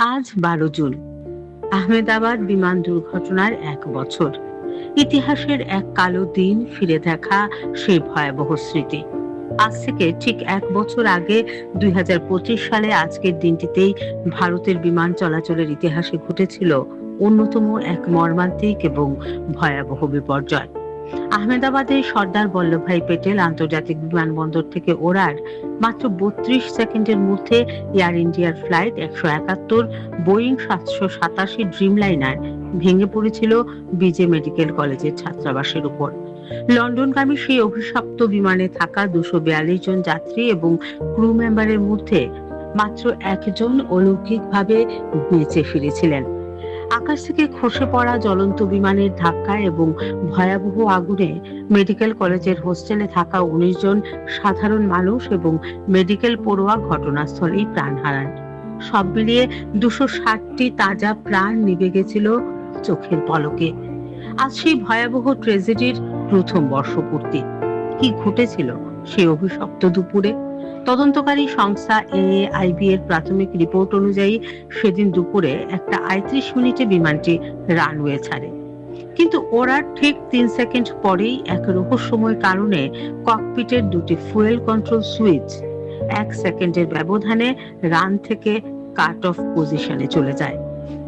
আজ 12 জুন। আহমেদাবাদ বিমান দুর্ঘটনার 1 বছর। ইতিহাসের এক কালো দিন ফিরে দেখা সেই ভয়াবহ স্মৃতি। আজ থেকে ঠিক 1 বছর আগে 2025 সালে আজকের দিনটিতেই ভারতের বিমান চলাচলের ইতিহাসে ঘটেছিল অন্যতম এক মর্মান্তিক এবং ভয়াবহ বিপর্যয়। আহমেদাবাদের সর্দার বল্লভভাই পেটেল আন্তর্জাতিক বিমানবন্দর থেকে ওড়ার মাত্র 32 সেকেন্ডের মধ্যে এয়ার ইন্ডিয়ার ফ্লাইট 171 বোয়িং 787 ড্রিমলাইনার ভেঙে পড়েছিল বিজে মেডিকেল কলেজের ছাত্রাবাসের উপর। লন্ডনগামী সেই অভিশপ্ত বিমানে থাকা 242 জন যাত্রী এবং ক্রু মেম্বারের মধ্যে মাত্র একজন অলৌকিকভাবে বেঁচে ফিরেছিলেন। আকাশ থেকে খসে পড়া জ্বলন্ত বিমানের ধাক্কা এবং ভয়াবহ আগুনে মেডিকেল কলেজের হোস্টেলে থাকা 19 জন সাধারণ মানুষ এবং মেডিকেল পড়ুয়া ঘটনাস্থলেই প্রাণ হারান। সব মিলিয়ে 260টি তাজা প্রাণ নিভে গেছিল চোখের পলকে। আজ সেই ভয়াবহ ট্র্যাজেডির প্রথম বর্ষপূর্তি। কি ঘটেছিল সেই অভিশপ্ত দুপুরে? তদন্তকারী সংস্থা AAIB এর প্রাথমিক রিপোর্ট অনুযায়ী সেদিন দুপুরে 1:35 মিনিটে বিমানটি রানওয়ে ছাড়ে, কিন্তু ওড়ার ঠিক 3 সেকেন্ড পরেই এক রহস্যময় কারণে ককপিটের দুটি ফুয়েল কন্ট্রোল সুইচ 1 সেকেন্ডের ব্যবধানে রান থেকে কাট অফ পজিশনে চলে যায়।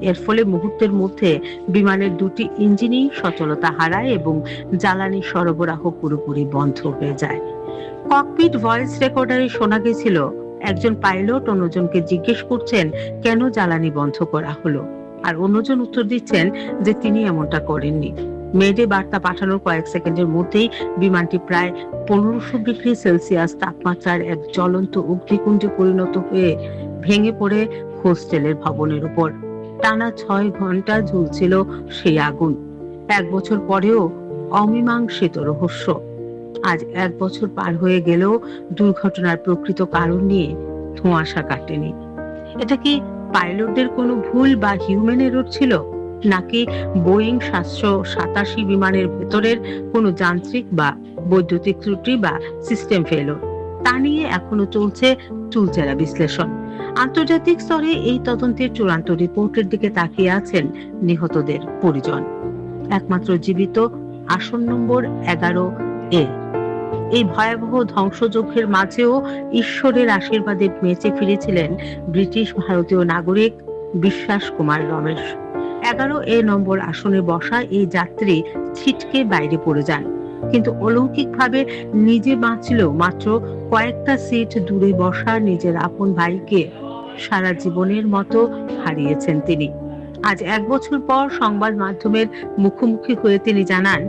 এর ফলে মুহূর্তের মধ্যে বিমানের দুটি ইঞ্জিনই সচলতা হারায় এবং জ্বালানি সরবরাহ পুরোপুরি বন্ধ হয়ে যায়। ককপিট ভয়েস রেকর্ডারে শোনা গেছিল একজন পাইলট অন্যজনকে জিজ্ঞেস করছেন কেন জ্বালানি বন্ধ করা হলো, আর অন্যজন উত্তর দিচ্ছেন যে তিনি এমনটা করেননি। মেডে বার্তা পাঠানোর কয়েক সেকেন্ডের মধ্যেই বিমানটি প্রায় 1500 ডিগ্রি সেলসিয়াস তাপমাত্রার এক জ্বলন্ত অগ্নিকুণ্ডে পরিণত হয়ে ভেঙে পড়ে হোস্টেলের ভবনের উপর। টানা 6 ঘন্টা ঝুলছিল সেই আগুন। 1 বছর পরেও অমীমাংসিত রহস্য। আজ 1 বছর পার হয়ে গেলেও দুর্ঘটনার প্রকৃত কারণ নিয়ে ধোঁয়াশা কাটেনি। এটা কি পাইলটদের কোনো ভুল বা হিউম্যান এরর ছিল, নাকি বোয়িং 787 বিমানের ভেতরের কোনো যান্ত্রিক বা বৈদ্যুতিক ত্রুটি বা সিস্টেম ফেলিওর? তা নিয়ে এখনো চলছে চুলচেরা বিশ্লেষণ। আন্তর্জাতিক স্তরে এই তদন্তের চূড়ান্ত রিপোর্টের দিকে তাকিয়ে আছেন নিহতদের পরিজন। একমাত্র জীবিত আসন নম্বর 11A। এই ভয়াবহ ধ্বংসযজ্ঞের মাঝেও ঈশ্বরের আশীর্বাদে বেঁচে ফিরেছিলেন ব্রিটিশ ভারতীয় নাগরিক বিশ্বাস কুমার রমেশ। 11A নম্বর আসনে বসা এই যাত্রী ছিটকে বাইরে পড়ে যান, কিন্তু অলৌকিকভাবে নিজে বাঁচলেও মাত্র কয়েকটা সিট দূরে বসা নিজের আপন ভাইকে সারা জীবনের মতো হারিয়েছেন তিনি। আজ 1 বছর পর সংবাদ মাধ্যমের মুখোমুখি হয়ে তিনি জানান,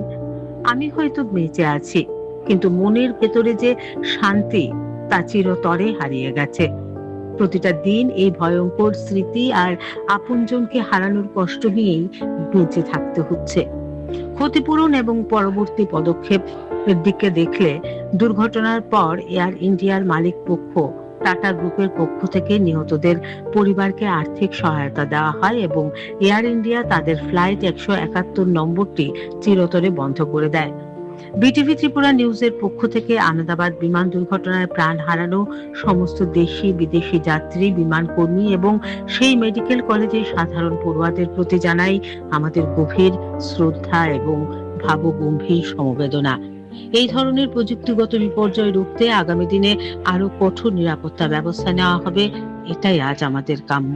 আমি হয়তো বেঁচে আছি, কিন্তু মনের ভেতরে যে শান্তি তা চিরতরে হারিয়ে গেছে। প্রতিটা দিন এই ভয়ঙ্কর স্মৃতি আর আপনজনকে হারানোর কষ্ট নিয়েই বেঁচে থাকতে হচ্ছে। ক্ষতিপূরণ এবং পরবর্তী পদক্ষেপের দিকে দেখলে দুর্ঘটনার পর এয়ার ইন্ডিয়ার মালিক পক্ষ টাটা গ্রুপের পক্ষ থেকে নিহতদের পরিবারকে আর্থিক সহায়তা দেওয়া হয় এবং এয়ার ইন্ডিয়া তাদের ফ্লাইট 171 নম্বরটি চিরতরে বন্ধ করে দেয়। বিটিভি ত্রিপুরা নিউজের পক্ষ থেকে আহমেদাবাদ বিমান দুর্ঘটনায় প্রাণ হারানো সমস্ত দেশি বিদেশি যাত্রী, বিমান কর্মী এবং সেই মেডিকেল কলেজের সাধারণ পড়ুয়াদের প্রতি জানাই আমাদের গভীর শ্রদ্ধা এবং ভাবগম্ভীর সমবেদনা। এই ধরনের প্রযুক্তিগত বিপর্যয় রুখতে আগামী দিনে আরো কঠোর নিরাপত্তা ব্যবস্থা নেওয়া হবে, এটাই আজ আমাদের কাম্য।